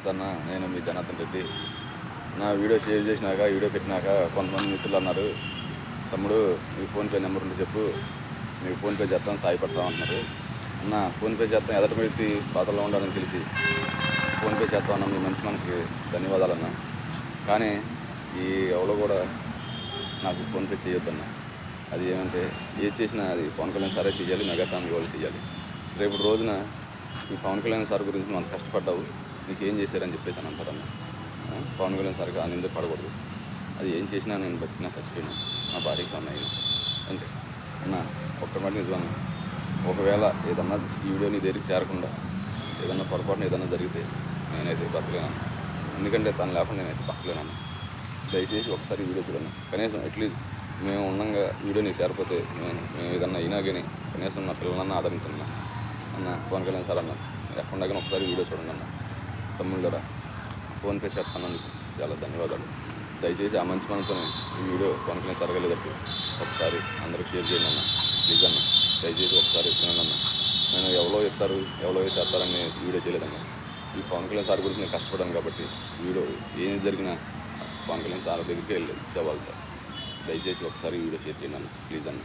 అన్న నేను మీ జనార్దన్ రెడ్డి. నా వీడియో షేర్ చేసినాక వీడియో పెట్టినాక కొంతమంది మిత్రులు అన్నారు, తమ్ముడు మీ ఫోన్పే నెంబర్ ఉంటే చెప్పు, మీకు ఫోన్పే చేస్తాం, సాయపడతాం అంటున్నారు. అన్న ఫోన్పే చేస్తాం, ఎదటి వ్యక్తి పాత్రలో ఉండాలని తెలిసి ఫోన్పే చేస్తాం అన్న. మీ మంచి మనసుకి ధన్యవాదాలన్న. కానీ ఈ ఎవరో కూడా నాకు ఫోన్పే చేయొద్దన్న. అది ఏమంటే ఏది చేసినా అది పవన్ కళ్యాణ్ సారే చేయాలి, మెగా ఫ్యామిలీ వాళ్ళు చేయాలి. రేపు రోజున ఈ పవన్ కళ్యాణ్ సార్ గురించి మనం కష్టపడ్డావు, నీకు ఏం చేశారని చెప్పేసి అని అంటారన్న. పవన్ కళ్యాణ్ సార్కి ఆ నింద పడకూడదు. అది ఏం చేసినా నేను బతికినా చచ్చిపోయినా నా భార్యకి ఉన్నాయి అంతే అన్న. ఒక్క మాట నిజమన్న, ఒకవేళ ఏదన్నా ఈ వీడియో నీ దగ్గరికి చేరకుండా ఏదన్నా పొరపాటున ఏదన్నా జరిగితే నేనైతే బతకలేనన్న. ఎందుకంటే తను లేకుండా నేనైతే బతకలేనన్న. దయచేసి ఒకసారి వీడియో చూడన్న. కనీసం అట్లీస్ట్ మేము ఉండగా వీడియో నీకు చేరకపోతే మేము ఏదన్నా అయినా కానీ కనీసం నా పిల్లలన్నా ఆదరించన్నా అన్న. పవన్ కళ్యాణ్ సార్ అన్న, ఎక్కడ కానీ ఒకసారి వీడియో చూడండి అన్న. తమ్ముళ్ళరా ఫోన్పే చేస్తానందుకు చాలా ధన్యవాదాలు. దయచేసి ఆ మంచి మనసుని ఈ వీడియో పవన్ కళ్యాణ్ సార్ వెళ్ళేటట్టు ఒకసారి అందరికి షేర్ చేయండి అన్న. ప్లీజ్ అన్న, దయచేసి ఒకసారి వినండి అన్న. నేను ఎవరో చెప్తారు ఎవరో చేస్తారని వీడియో చేయలేదన్న. ఈ పవన్ కళ్యాణ్ సార్ గురించి నేను కష్టపడ్డాను కాబట్టి వీడియో ఏం జరిగినా పవన్ కళ్యాణ్ సార్ దగ్గరికి వెళ్ళి చెప్పాలి సార్. దయచేసి ఒకసారి వీడియో షేర్ చేయండి అన్న, ప్లీజ్ అన్న.